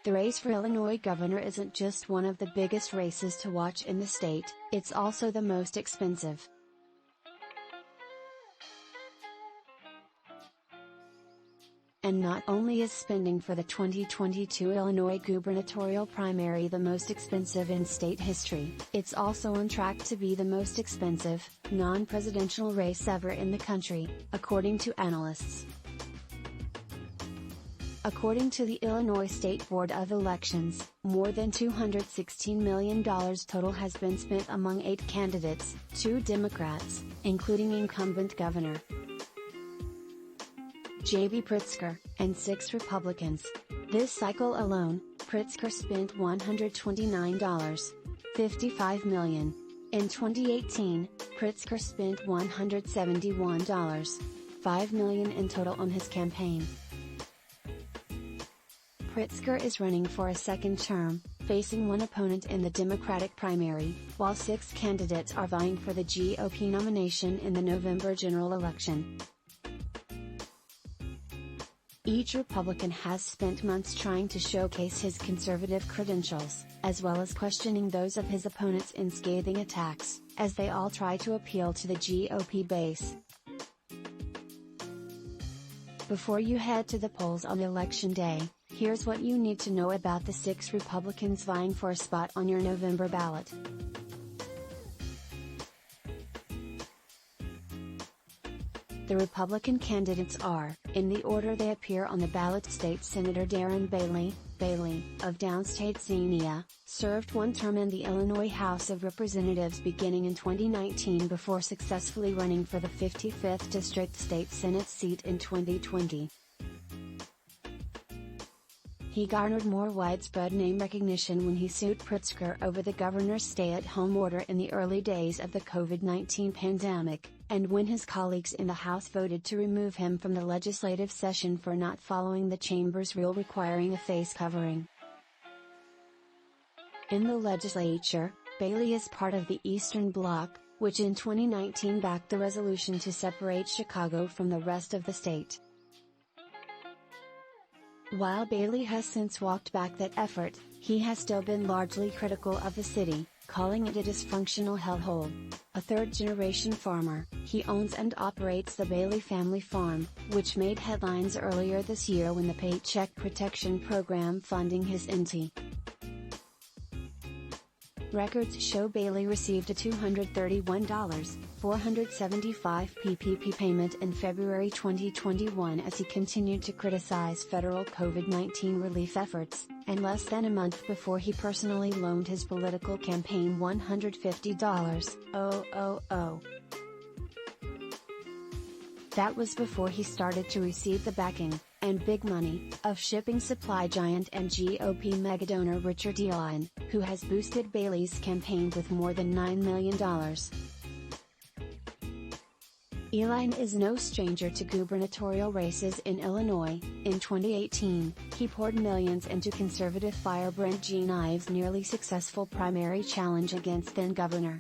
The race for Illinois governor isn't just one of the biggest races to watch in the state, it's also the most expensive. And not only is spending for the 2022 Illinois Gubernatorial Primary the most expensive in state history, it's also on track to be the most expensive, non-presidential race ever in the country, according to analysts. According to the Illinois State Board of Elections, more than $216 million total has been spent among 8 candidates, 2 Democrats, including incumbent Governor J.B. Pritzker, and 6 Republicans. This cycle alone, Pritzker spent $129.55 million. In 2018, Pritzker spent $171.5 million in total on his campaign. Pritzker is running for a second term, facing one opponent in the Democratic primary, while 6 candidates are vying for the GOP nomination in the November general election. Each Republican has spent months trying to showcase his conservative credentials, as well as questioning those of his opponents in scathing attacks, as they all try to appeal to the GOP base. Before you head to the polls on Election Day, here's what you need to know about the 6 Republicans vying for a spot on your November ballot. The Republican candidates are, in the order they appear on the ballot: State Senator Darren Bailey, of downstate Xenia, served one term in the Illinois House of Representatives beginning in 2019 before successfully running for the 55th District State Senate seat in 2020. He garnered more widespread name recognition when he sued Pritzker over the governor's stay-at-home order in the early days of the COVID-19 pandemic, and when his colleagues in the House voted to remove him from the legislative session for not following the chamber's rule requiring a face covering. In the legislature, Bailey is part of the Eastern Bloc, which in 2019 backed the resolution to separate Chicago from the rest of the state. While Bailey has since walked back that effort, he has still been largely critical of the city, calling it a dysfunctional hellhole. A third-generation farmer, he owns and operates the Bailey family farm, which made headlines earlier this year when the Paycheck Protection Program funding his entity. Records show Bailey received a $231,475 PPP payment in February 2021 as he continued to criticize federal COVID-19 relief efforts, and less than a month before he personally loaned his political campaign $150,000. That was before he started to receive the backing, and big money, of shipping supply giant and GOP megadonor Richard Uihlein, who has boosted Bailey's campaign with more than $9 million. Uihlein is no stranger to gubernatorial races in Illinois. In 2018, he poured millions into conservative firebrand Jeanne Ives' nearly successful primary challenge against then-Governor